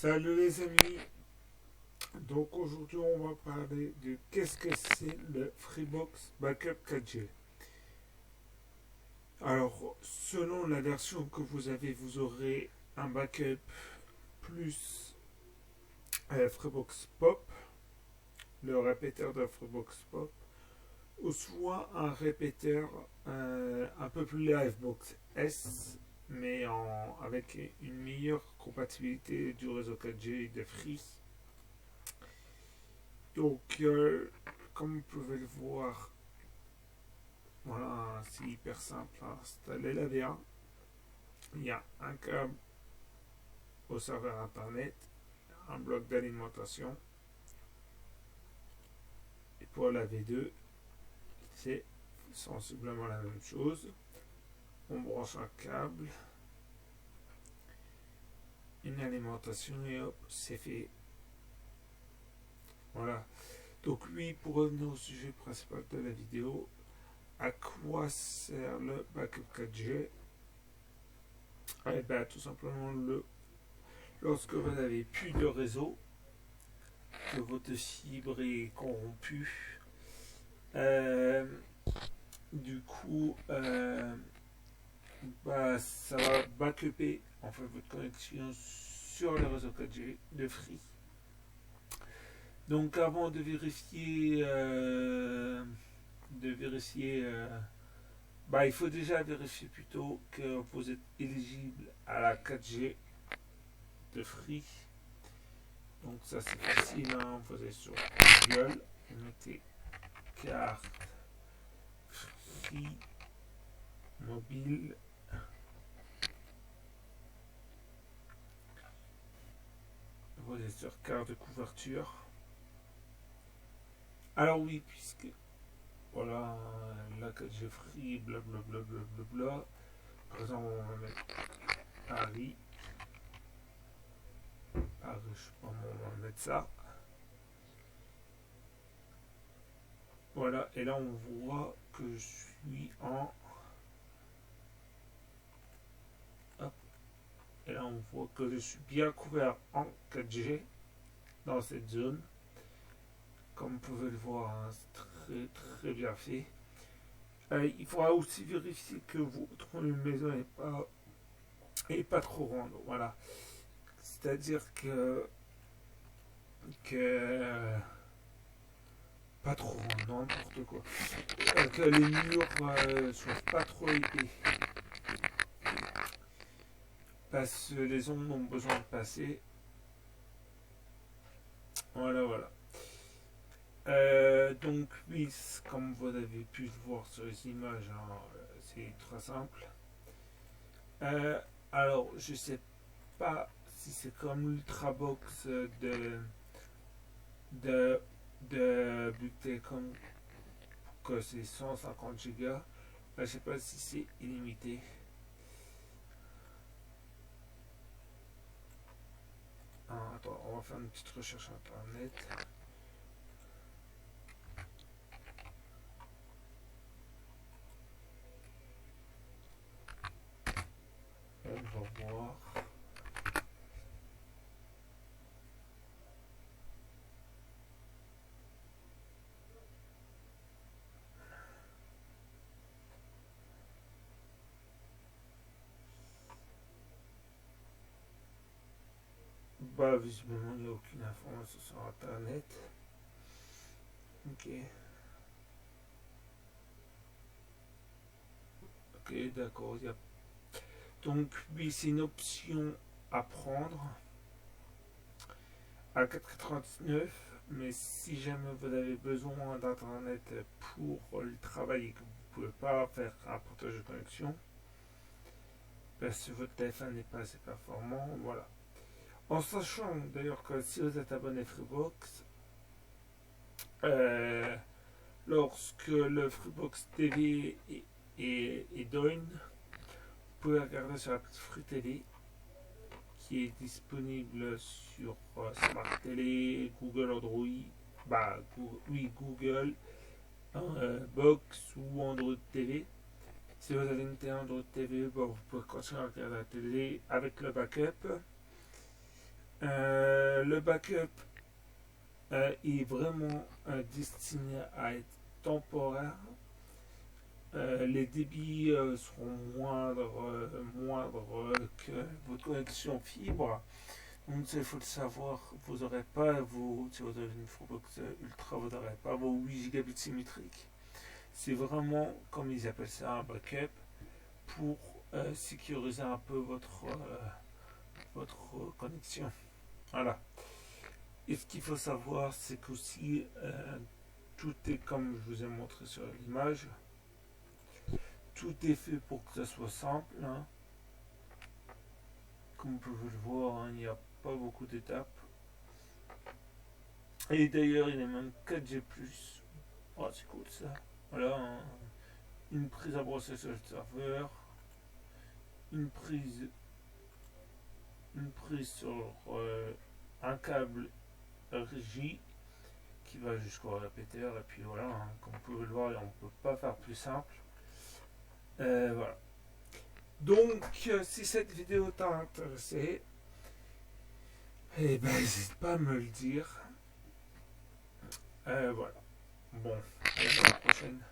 Salut les amis, donc aujourd'hui on va parler de qu'est-ce que c'est le Freebox Backup 4G. Alors selon la version que vous avez, vous aurez un backup plus Freebox Pop, le répéteur de Freebox Pop, ou soit un répéteur un peu plus Livebox S, mais avec une meilleure compatibilité du réseau 4G de Free. Donc, comme vous pouvez le voir, voilà, c'est hyper simple à installer la V1. Il y a un câble au serveur internet, un bloc d'alimentation. Et pour la V2, c'est sensiblement la même chose. On branche un câble, une alimentation et hop, c'est fait. Voilà. Donc oui, pour revenir au sujet principal de la vidéo, à quoi sert le backup 4G? Eh bien, tout simplement, lorsque vous n'avez plus de réseau, que votre fibre est corrompue, euh, du coup, ça va backuper en fait votre connexion sur le réseau 4G de Free. Donc, avant de vérifier, il faut déjà vérifier plutôt que vous êtes éligible à la 4G de Free. Donc ça c'est facile, hein. Vous allez sur Google, vous mettez carte Free mobile. Vous allez sur carte de couverture. Alors oui, puisque voilà, la 4G Free, blablabla, blablabla. Par exemple, on va mettre Paris. Paris, je sais pas, on va mettre ça. Voilà, et là on voit que je suis en... Hop. Et là on voit que je suis bien couvert en 4G dans cette zone. Comme vous pouvez le voir, hein, c'est très bien fait. Il faudra aussi vérifier que votre maison n'est pas trop grande. Voilà. C'est-à-dire que pas trop grande, n'importe quoi. Que les murs soient pas trop épais. Parce que les ondes ont besoin de passer. Voilà, voilà. Donc oui, comme vous avez pu le voir sur les images, hein, c'est très simple. Alors, je sais pas si c'est comme l'Ultrabox de, de Bouygues Telecom, que c'est 150 Go. Je sais pas si c'est illimité. Attends, on va faire une petite recherche internet. On va voir. Visiblement, il n'y a aucune information sur internet. Ok. Ok, d'accord. Donc, oui, c'est une option à prendre à 4,99. Mais si jamais vous avez besoin d'internet pour le travail et que vous ne pouvez pas faire un partage de connexion, parce que votre téléphone n'est pas assez performant, voilà. En sachant d'ailleurs que si vous êtes abonné Freebox, euh, lorsque le Freebox TV est down, vous pouvez regarder sur la petite Free TV qui est disponible sur Smart Télé, Google Android, Google Box ou Android TV. Si vous avez une télé Android TV, vous pouvez continuer à regarder la télé avec le backup. le backup est vraiment destiné à être temporaire. Les débits seront moindres que votre connexion fibre. Donc il faut le savoir, vous n'aurez pas si vous avez une Freebox Ultra, vous n'aurez pas vos 8 gigabits symétriques. C'est vraiment, comme ils appellent ça, un backup pour sécuriser un peu votre connexion. Voilà. Et ce qu'il faut savoir, c'est qu'aussi tout est comme je vous ai montré sur l'image. Tout est fait pour que ça soit simple. Hein. Comme vous pouvez le voir, hein, il n'y a pas beaucoup d'étapes. Et d'ailleurs, il est même 4G+. Oh, c'est cool ça. Voilà, hein. Une prise à brosser sur le serveur. Une prise sur un câble RJ qui va jusqu'au répéteur. Et puis voilà, hein, comme vous pouvez le voir, on ne peut pas faire plus simple. Voilà. Donc, si cette vidéo t'a intéressé, eh ben, n'hésite pas à me le dire. Voilà. Bon, à la prochaine.